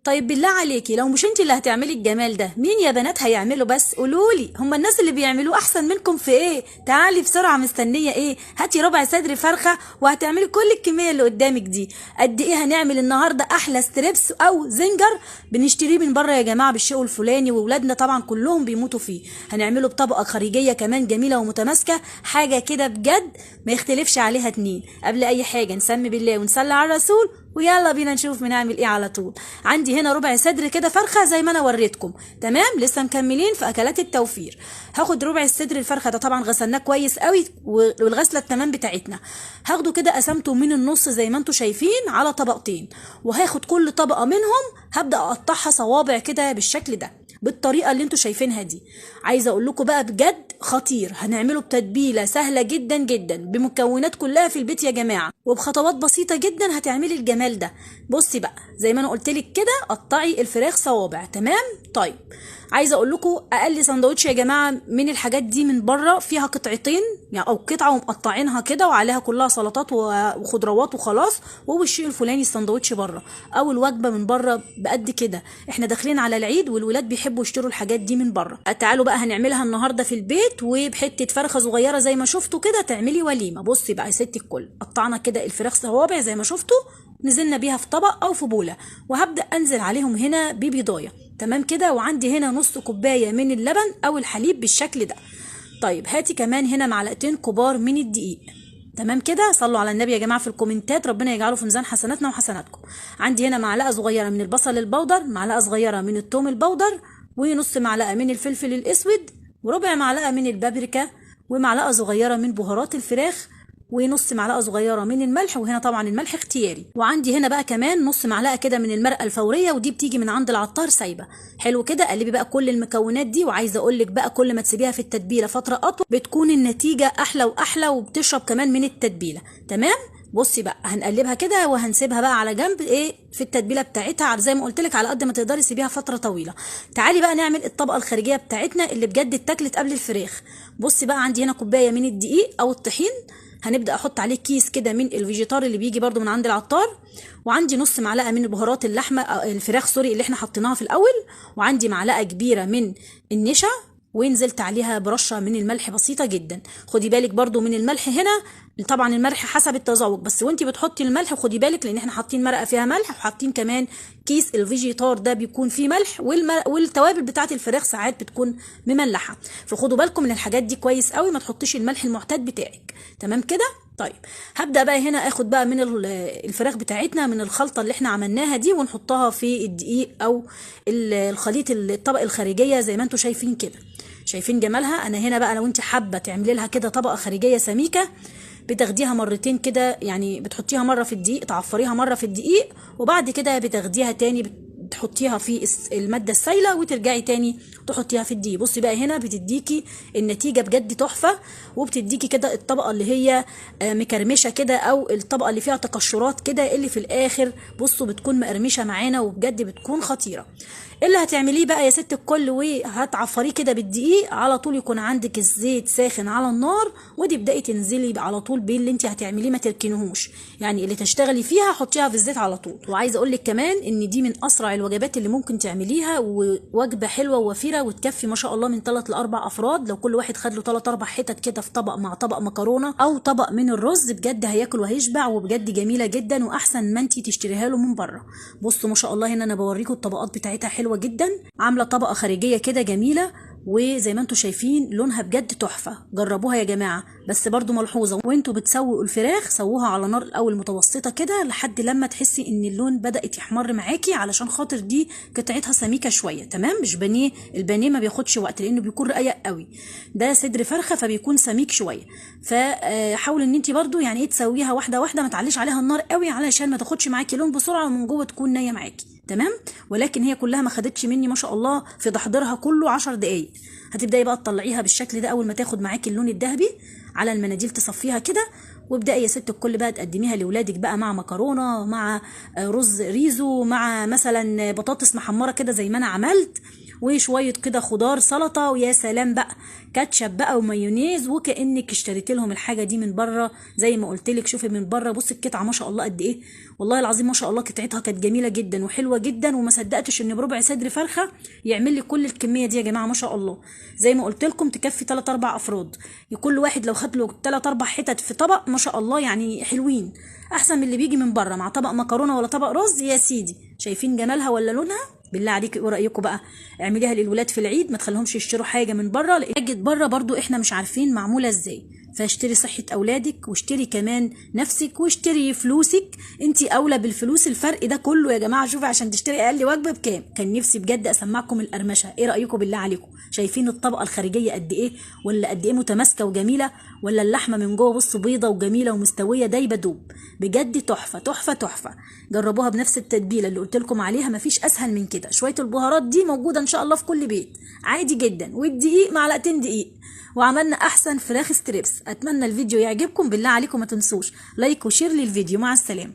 طيب بالله عليكي لو مش انت اللي هتعملي الجمال ده، مين يا بنات هيعمله؟ بس قولولي، هما الناس اللي بيعملوه احسن منكم في ايه؟ تعالي بسرعه، مستنيه ايه؟ هاتي ربع صدر فرخه وهتعملي كل الكميه اللي قدامك دي. قد ايه هنعمل النهارده احلى ستريبس او زنجر بنشتريه من بره يا جماعه بالشيء الفلاني، واولادنا طبعا كلهم بيموتوا فيه. هنعمله بطبقه خارجيه كمان جميله ومتماسكه، حاجه كده بجد ما يختلفش عليها اتنين. قبل اي حاجه نسمي بالله ونصلي على الرسول، ويلا بينا نشوف بنعمل ايه على طول. عندي هنا ربع صدر كده فرخه زي ما انا وريتكم، تمام؟ لسه مكملين في اكلات التوفير. هاخد ربع الصدر الفرخه ده، طبعا غسلناه كويس قوي والغسله التمام بتاعتنا. هاخده كده قسمته من النص زي ما انتم شايفين على طبقتين، وهاخد كل طبقه منهم هبدا اقطعها صوابع كده بالشكل ده، بالطريقه اللي انتوا شايفينها دي. عايزه اقول لكم بقى بجد خطير، هنعمله بتتبيله سهله جدا جدا بمكونات كلها في البيت يا جماعه، وبخطوات بسيطه جدا هتعملي الجمال ده. بصي بقى زي ما انا قلت لك كده، قطعي الفراخ صوابع، تمام؟ طيب عايزه اقول لكم اقل سندوتش يا جماعه من الحاجات دي من بره فيها قطعتين يعني، او قطعه ومقطعينها كده وعليها كلها سلطات وخضروات وخلاص، وهو الشيء الفلاني السندوتش بره او الوجبه من بره بقد كده. احنا داخلين على العيد والولاد بيحبوا يشتروا الحاجات دي من بره. تعالوا بقى هنعملها النهارده في البيت، وبحته فرخه صغيره زي ما شفتوا كده تعملي وليمه. بصي بقى يا ست الكل، قطعنا كده الفراخ صوابع زي ما شفتوا، نزلنا بيها في طبق او في بوله، وهبدا انزل عليهم هنا ببيضايه، تمام كده؟ وعندي هنا نص كوبايه من اللبن او الحليب بالشكل ده. طيب هاتي كمان هنا معلقتين كبار من الدقيق، تمام كده؟ صلوا على النبي يا جماعه في الكومنتات، ربنا يجعله في ميزان حسناتنا وحسناتكم. عندي هنا معلقه صغيره من البصل البودر، معلقه صغيره من الثوم البودر، ونص معلقه من الفلفل الاسود، وربع معلقه من البابريكا، ومعلقه صغيره من بهارات الفراخ، ونص معلقه صغيره من الملح، وهنا طبعا الملح اختياري. وعندي هنا بقى كمان نص معلقه كده من المرقه الفوريه، ودي بتيجي من عند العطار سايبه. حلو كده، قلبي بقى كل المكونات دي. وعايزه اقول لك بقى كل ما تسيبيها في التتبيله فتره اطول بتكون النتيجه احلى واحلى، وبتشرب كمان من التتبيله، تمام؟ بصي بقى هنقلبها كده وهنسيبها بقى على جنب ايه في التتبيله بتاعتها، زي ما قلت لك على قد ما تقدري سيبيها فتره طويله. تعالي بقى نعمل الطبقه الخارجيه بتاعتنا اللي بجد اتاكلت قبل الفراخ. بصي بقى عندي هنا كوبايه من الدقيق او الطحين، هنبدا احط عليه كيس كده من الفيجيتار اللي بيجي برده من عند العطار، وعندي نص معلقه من بهارات اللحمه الفراخ سوري اللي احنا حطيناها في الاول، وعندي معلقه كبيره من النشا، ونزلت عليها برشه من الملح بسيطه جدا. خدي بالك برده من الملح هنا، طبعا الملح حسب التذوق، بس وانتي بتحطي الملح خدي بالك لان احنا حاطين مرقه فيها ملح، وحاطين كمان كيس الفيجيتار ده بيكون فيه ملح، والتوابل بتاعه الفراخ ساعات بتكون مملحه، فخدوا بالكم من الحاجات دي كويس قوي، ما تحطيش الملح المعتاد بتاعك، تمام كده؟ طيب هبدا بقى هنا اخد بقى من الفراخ بتاعتنا من الخلطه اللي احنا عملناها دي، ونحطها في الدقيق او الخليط الطبقه الخارجيه زي ما انتم شايفين كده. شايفين جمالها؟ انا هنا بقى لو انت حابه تعملي لها كده طبقه خارجيه سميكه، بتاخديها مرتين كده، يعني بتحطيها مره في الدقيق، تعفريها مره في الدقيق، وبعد كده بتاخديها تاني تحطيها في الماده السائله، وترجعي تاني تحطيها في الدقيق. بصي بقى هنا بتديكي النتيجه بجد تحفه، وبتديكي كده الطبقه اللي هي مكرمشه كده، او الطبقه اللي فيها تقشرات كده اللي في الاخر بصوا بتكون مقرمشه معانا، وبجد بتكون خطيره. اللي هتعمليه بقى يا ست الكل، وهتعفريه كده بالدقيق على طول، يكون عندك الزيت ساخن على النار، وتبداي تنزلي على طول بيه اللي انت هتعمليه، ما تركنيهوش يعني، اللي تشتغلي فيها حطيها في الزيت على طول. وعايزه اقول لك كمان ان دي من اسرع الوجبات اللي ممكن تعمليها، ووجبه حلوه ووفيره، وتكفي ما شاء الله من 3 ل 4 افراد. لو كل واحد خد له 3 4 حتت كده في طبق مع طبق مكرونه او طبق من الرز، بجد هياكل وهيشبع، وبجد جميله جدا، واحسن ما انت تشتريها له من بره. بصوا ما شاء الله هنا انا بوريكم الطبقات بتاعتها حلوه جدا، عامله طبقه خارجيه كده جميله، وزي ما انتم شايفين لونها بجد تحفه. جربوها يا جماعه، بس برضو ملحوظه وانتوا بتسووا الفراخ سووها على نار الاول متوسطه كده لحد لما تحسي ان اللون بدات يحمر معاكي، علشان خاطر دي قطعتها سميكه شويه، تمام؟ مش بانيه، البانيه ما بياخدش وقت لانه بيكون رقيق قوي، ده صدر فرخه فبيكون سميك شويه. فحاولوا ان انت برضو يعني ايه تسويها واحده واحده، ما تعليش عليها النار قوي علشان ما تاخدش معاكي لون بسرعه ومن جوه تكون نيه معاكي، تمام؟ ولكن هي كلها ما خدتش مني ما شاء الله في تحضيرها كله 10 دقايق. هتبداي بقى تطلعيها بالشكل ده، اول ما تاخد معاكي اللون الذهبي على المناديل تصفيها كده، وابداي يا ست الكل بقى تقدميها لاولادك بقى مع مكرونه، مع رز ريزو، مع مثلا بطاطس محمره كده زي ما انا عملت، وشويه كده خضار سلطه، ويا سلام بقى كاتشب بقى ومايونيز، وكانك اشتريت لهم الحاجه دي من بره. زي ما قلت لك شوفي من بره، بصي القطعه ما شاء الله قد ايه، والله العظيم ما شاء الله قطعتها كانت جميله جدا وحلوه جدا، وما صدقتش ان بربع صدر فرخه يعمل لي كل الكميه دي يا جماعه ما شاء الله. زي ما قلت لكم تكفي 3 4 افراد، كل واحد لو خد له 3 4 حتت في طبق ما شاء الله يعني حلوين، احسن من اللي بيجي من بره مع طبق مكرونه ولا طبق رز يا سيدي. شايفين جمالها ولا لونها؟ بالله عليك ايه رايكم بقى؟ اعمليها للولاد في العيد، ما تخليهمش يشتروا حاجه من بره، لان حاجه بره برضو احنا مش عارفين معموله ازاي. فاشتري صحه اولادك، واشتري كمان نفسك، واشتري فلوسك، انت اولى بالفلوس. الفرق ده كله يا جماعه شوفي عشان تشتري اقل وجبه بكام. كان نفسي بجد اسمعكم القرمشه، ايه رايكم بالله عليكم؟ شايفين الطبقه الخارجيه قد ايه، ولا قد ايه متماسكه وجميله، ولا اللحمه من جوه بصوا بيضه وجميله ومستويه دايبه دوب، بجد تحفه تحفه تحفه. جربوها بنفس التتبيله اللي قلت لكم عليها، مفيش اسهل من كده. شويه البهارات دي موجوده ان شاء الله في كل بيت عادي جدا، والدقيق معلقتين دقيق، وعملنا احسن فراخ ستريبس. اتمنى الفيديو يعجبكم، بالله عليكم ما تنسوش لايك وشير للفيديو. مع السلامه.